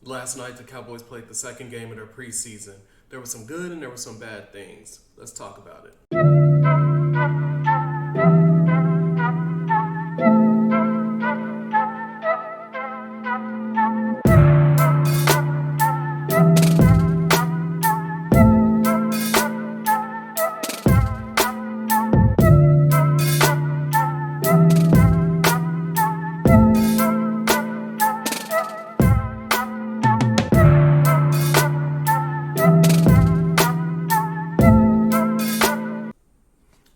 Last night, the Cowboys played the second game of their preseason. There was some good and there were some bad things. Let's talk about it.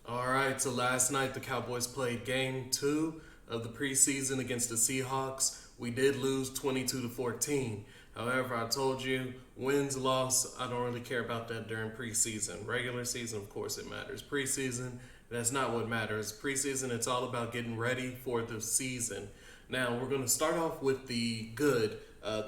All right, so last night the Cowboys played game 2 of the preseason against the Seahawks. We did lose 22-14. However, I told you, wins, loss, I don't really care about that during preseason. Regular season, of course, it matters. Preseason, that's not what matters. Preseason, it's all about getting ready for the season. Now, we're going to start off with the good.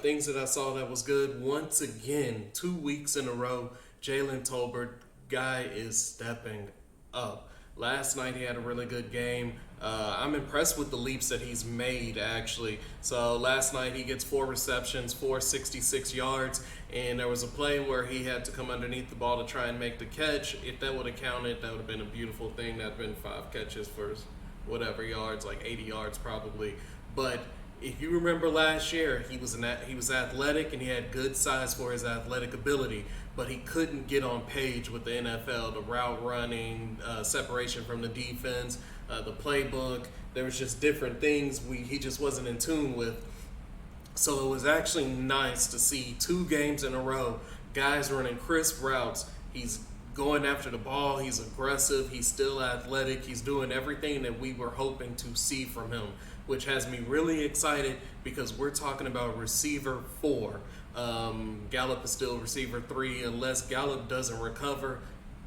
Things that I saw that was good. Once again, 2 weeks in a row, Jalen Tolbert, guy is stepping up. Last night he had a really good game. I'm impressed with the leaps that he's made, actually. So last night he gets 4 receptions, 466 yards, and there was a play where he had to come underneath the ball to try and make the catch. If that would have counted, that would have been a beautiful thing. That would have been 5 catches for whatever yards, like 80 yards probably. But if you remember last year, he was athletic and he had good size for his athletic ability, but he couldn't get on page with the NFL. The route running, separation from the defense, the playbook. There was just different things he just wasn't in tune with. So it was actually nice to see 2 games in a row, guys running crisp routes. He's going after the ball. He's aggressive. He's still athletic. He's doing everything that we were hoping to see from him, which has me really excited because we're talking about receiver 4. Gallup is still receiver 3 unless Gallup doesn't recover.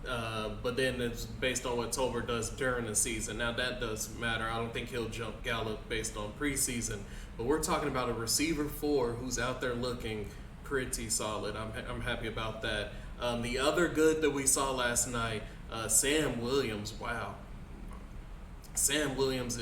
But then it's based on what Tolbert does during the season. Now that does matter. I don't think he'll jump Gallup based on preseason. But we're talking about a receiver 4 who's out there looking pretty solid. I'm happy about that. The other good that we saw last night, Sam Williams. Wow. Sam Williams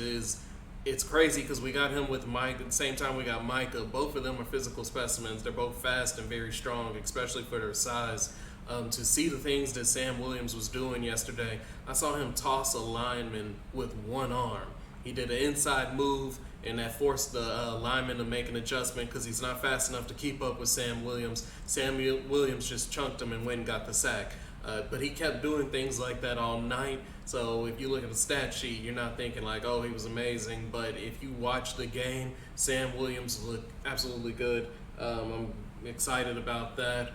it's crazy because we got him with Mike at the same time we got Micah. Both of them are physical specimens. They're both fast and very strong, especially for their size. To see the things that Sam Williams was doing yesterday, I saw him toss a lineman with one arm. He did an inside move, and that forced the lineman to make an adjustment because he's not fast enough to keep up with Sam Williams. Sam Williams just chunked him and went and got the sack. But he kept doing things like that all night. So if you look at the stat sheet, you're not thinking like, oh, he was amazing. But if you watch the game, Sam Williams looked absolutely good. I'm excited about that.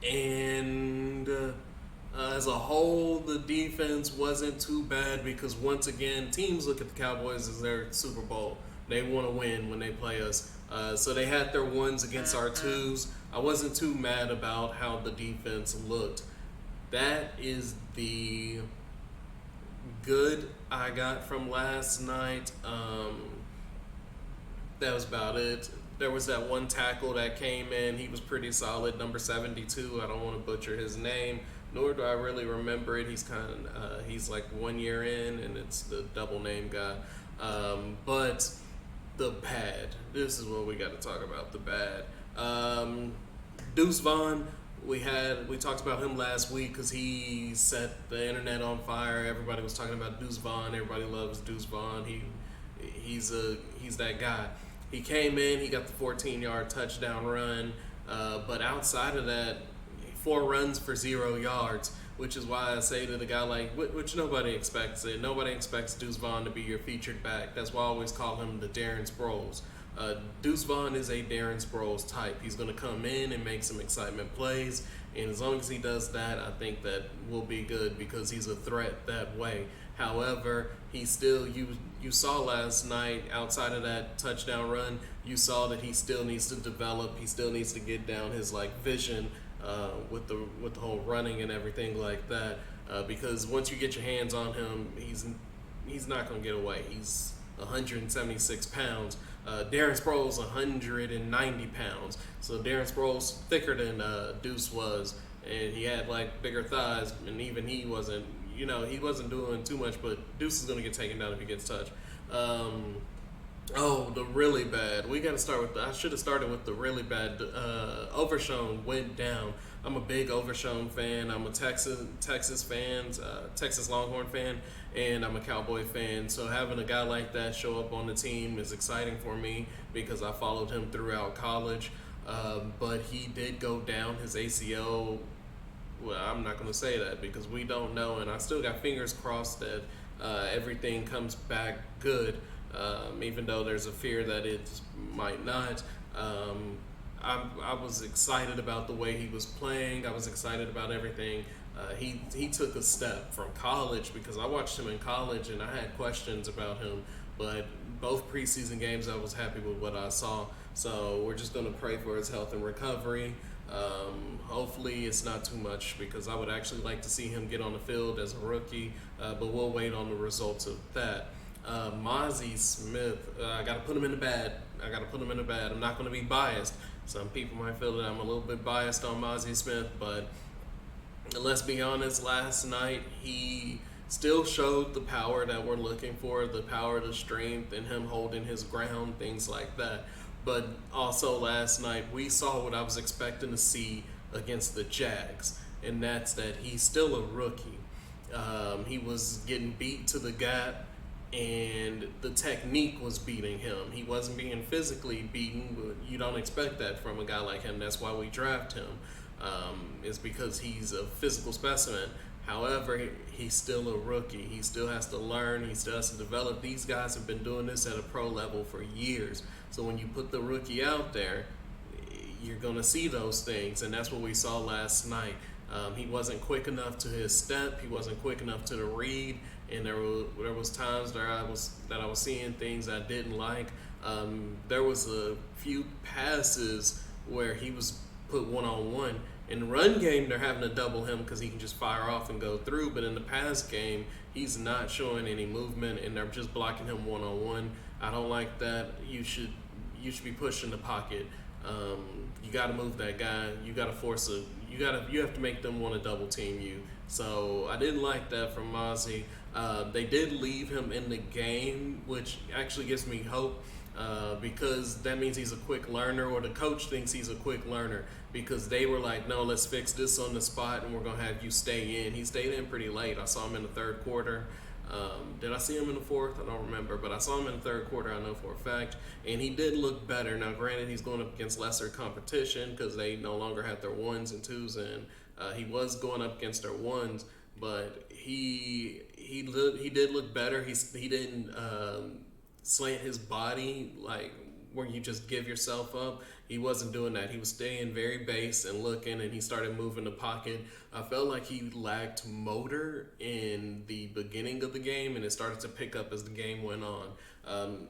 And as a whole, the defense wasn't too bad because once again, teams look at the Cowboys as their Super Bowl. They want to win when they play us. So they had their 1s against our 2s. I wasn't too mad about how the defense looked. That is the good I got from last night. That was about it. There was that one tackle that came in. He was pretty solid, number 72. I don't want to butcher his name, nor do I really remember it. He's like 1 year in, and it's the double name guy. But the bad. This is what we got to talk about. The bad. Deuce Vaughn. We talked about him last week because he set the internet on fire. Everybody was talking about Deuce Vaughn. Everybody loves Deuce Vaughn. He's that guy. He came in. He got the 14-yard touchdown run. But outside of that, 4 runs for 0 yards, which is why I say to the guy which nobody expects it. Nobody expects Deuce Vaughn to be your featured back. That's why I always call him the Darren Sproles. Deuce Vaughn is a Darren Sproles type. He's going to come in and make some excitement plays, and as long as he does that, I think that will be good because he's a threat that way. However, he still, you saw last night, outside of that touchdown run, you saw that he still needs to develop. He still needs to get down his vision with the whole running and everything like that. Because once you get your hands on him, he's not going to get away. He's 176 pounds. Darren Sproles 190 pounds. So Darren Sproles thicker than Deuce was, and he had bigger thighs, and even he wasn't doing too much. But Deuce is going to get taken down if he gets touched. Oh, the really bad. We got to start with I should have started with the really bad. Overshown went down. I'm a big Overshown fan. I'm a Texas fan, Texas Longhorn fan, and I'm a Cowboy fan. So having a guy like that show up on the team is exciting for me because I followed him throughout college. But he did go down his ACL. Well, I'm not going to say that because we don't know, and I still got fingers crossed that everything comes back good, even though there's a fear that it might not. I was excited about the way he was playing. I was excited about everything. He took a step from college because I watched him in college and I had questions about him, but both preseason games I was happy with what I saw. So we're just going to pray for his health and recovery. Hopefully it's not too much because I would actually like to see him get on the field as a rookie, but we'll wait on the results of that. Mozzie Smith, I got to put him in the bad. I'm not going to be biased. Some people might feel that I'm a little bit biased on Mozzie Smith, but let's be honest, last night he still showed the power that we're looking for, the power, the strength, and him holding his ground, things like that. But also last night we saw what I was expecting to see against the Jags, and that's that he's still a rookie. He was getting beat to the gap, and the technique was beating him. He wasn't being physically beaten, but you don't expect that from a guy like him. That's why we draft him. Is because he's a physical specimen. However, he's still a rookie. He still has to learn. He still has to develop. These guys have been doing this at a pro level for years. So when you put the rookie out there, you're going to see those things. And that's what we saw last night. He wasn't quick enough to his step. He wasn't quick enough to the read. And there was times that I was seeing things I didn't like. There was a few passes where he was put one-on-one. In the run game, they're having to double him because he can just fire off and go through. But in the pass game, he's not showing any movement, and they're just blocking him one-on-one. I don't like that. You should be pushing the pocket. You got to move that guy. You got to force a. You have to make them want to double team you. So I didn't like that from Mozzie. They did leave him in the game, which actually gives me hope. Because that means he's a quick learner, or the coach thinks he's a quick learner, because they were like, no, let's fix this on the spot and we're going to have you stay in. He stayed in pretty late. I saw him in the third quarter. Did I see him in the fourth? I don't remember, but I saw him in the third quarter, I know for a fact, and he did look better. Now, granted, he's going up against lesser competition because they no longer had their ones and twos in. He was going up against their ones, but he did look better. He didn't slant his body like where you just give yourself up. He wasn't doing that. He was staying very base and looking, and he started moving the pocket. I felt like he lacked motor in the beginning of the game, and it started to pick up as the game went on.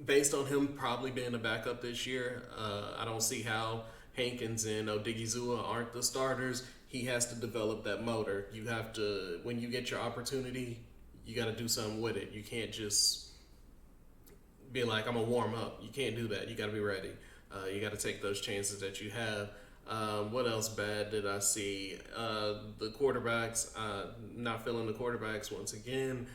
Based on him probably being a backup this year, I don't see how Hankins and Odigizua aren't the starters. He has to develop that motor. You have to, when you get your opportunity, you got to do something with it. You can't just be like, I'm going to warm up. You can't do that. You got to be ready. You got to take those chances that you have. What else bad did I see? The quarterbacks, not feeling the quarterbacks once again,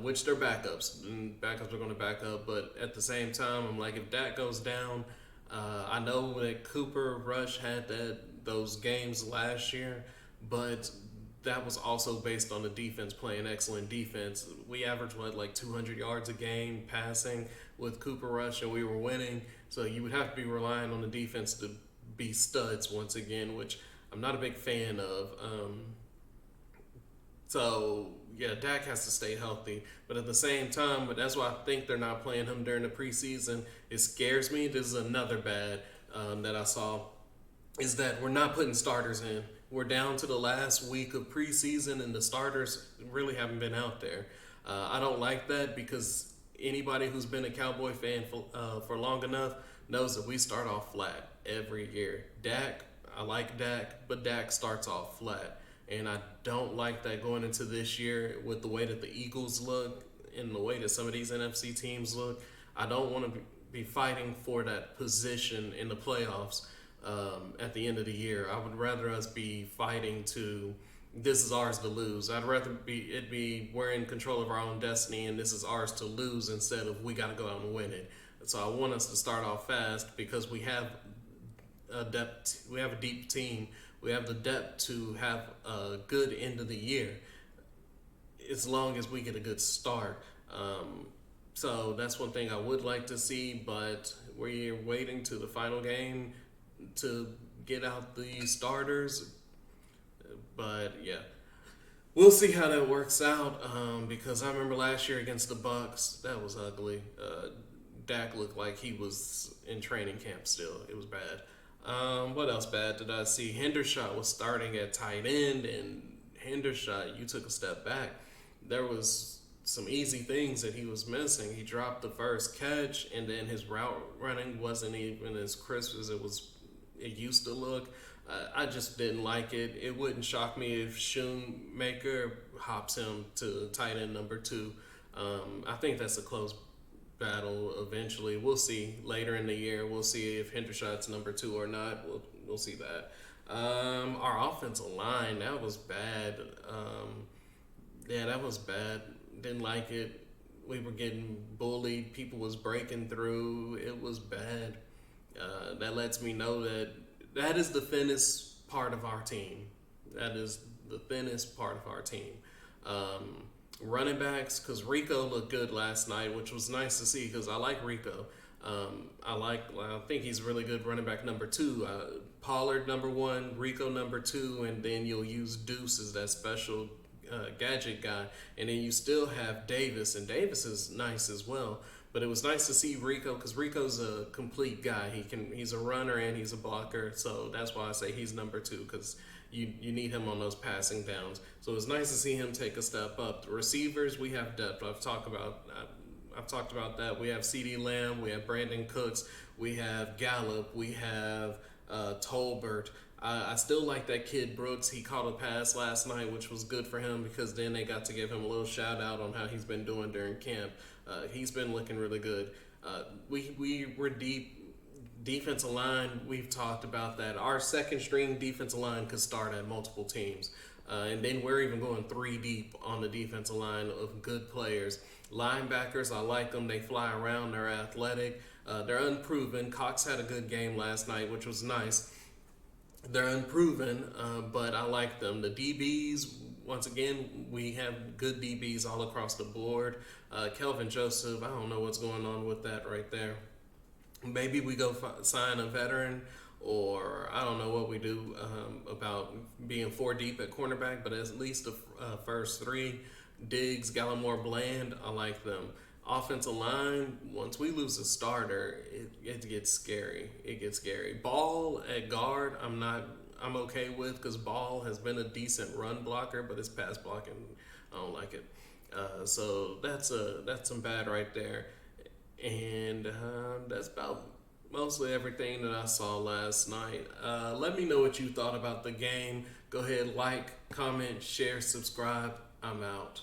which they're backups. And backups are going to back up. But at the same time, I'm like, if Dak goes down, I know that Cooper Rush had those games last year, but that was also based on the defense playing excellent defense. We averaged, like 200 yards a game passing with Cooper Rush, and we were winning. So you would have to be relying on the defense to be studs once again, which I'm not a big fan of. So, yeah, Dak has to stay healthy. But at the same time, but that's why I think they're not playing him during the preseason. It scares me. This is another bad that I saw, is that we're not putting starters in. We're down to the last week of preseason, and the starters really haven't been out there. I don't like that because anybody who's been a Cowboy fan for long enough knows that we start off flat every year. Dak, I like Dak, but Dak starts off flat. And I don't like that going into this year with the way that the Eagles look and the way that some of these NFC teams look. I don't want to be fighting for that position in the playoffs at the end of the year. I would rather us be fighting to this is ours to lose. I'd rather be we're in control of our own destiny, and this is ours to lose instead of we got to go out and win it. So I want us to start off fast because we have a depth. We have a deep team. We have the depth to have a good end of the year, as long as we get a good start. So that's one thing I would like to see, but we're waiting to the final game to get out the starters. But yeah, we'll see how that works out. Because I remember last year against the Bucks, that was ugly. Dak looked like he was in training camp still. It was bad. What else bad did I see? Hendershot was starting at tight end, and Hendershot, you took a step back. There was some easy things that he was missing. He dropped the first catch, and then his route running wasn't even as crisp as it used to look. I just didn't like it. It wouldn't shock me if Shoemaker hops him to tight end number 2. I think that's a close battle eventually. We'll see later in the year. We'll see if Hendershot's number 2 or not. We'll see that. Our offensive line, that was bad. Yeah, that was bad. Didn't like it. We were getting bullied. People was breaking through. It was bad. That lets me know that is the thinnest part of our team. That is the thinnest part of our team. Running backs, because Rico looked good last night, which was nice to see because I like Rico. I think he's really good running back number 2. Pollard number 1, Rico number 2, and then you'll use Deuce as that special gadget guy, and then you still have Davis, and Davis is nice as well. But it was nice to see Rico because Rico's a complete guy. He's a runner and he's a blocker, so that's why I say he's number 2 because you need him on those passing downs. So it was nice to see him take a step up. The receivers, we have depth. I've talked about that. We have CeeDee Lamb, we have Brandon Cooks, we have Gallup, we have Tolbert. I still like that kid Brooks. He caught a pass last night, which was good for him because then they got to give him a little shout out on how he's been doing during camp. He's been looking really good. We were deep. Defensive line, we've talked about that. Our second string defensive line could start at multiple teams. And then we're even going 3 deep on the defensive line of good players. Linebackers, I like them. They fly around. They're athletic. They're unproven. Cox had a good game last night, which was nice. They're unproven, but I like them. The DBs, once again, we have good DBs all across the board. Kelvin Joseph, I don't know what's going on with that right there. Maybe we go sign a veteran, or I don't know what we do about being 4 deep at cornerback, but at least the first 3, Diggs, Gallimore, Bland, I like them. Offensive line, once we lose a starter, it gets scary. It gets scary. Ball at guard, I'm okay with because Ball has been a decent run blocker, but his pass blocking, I don't like it. So that's some bad right there. And that's about mostly everything that I saw last night. Let me know what you thought about the game. Go ahead, like, comment, share, subscribe. I'm out.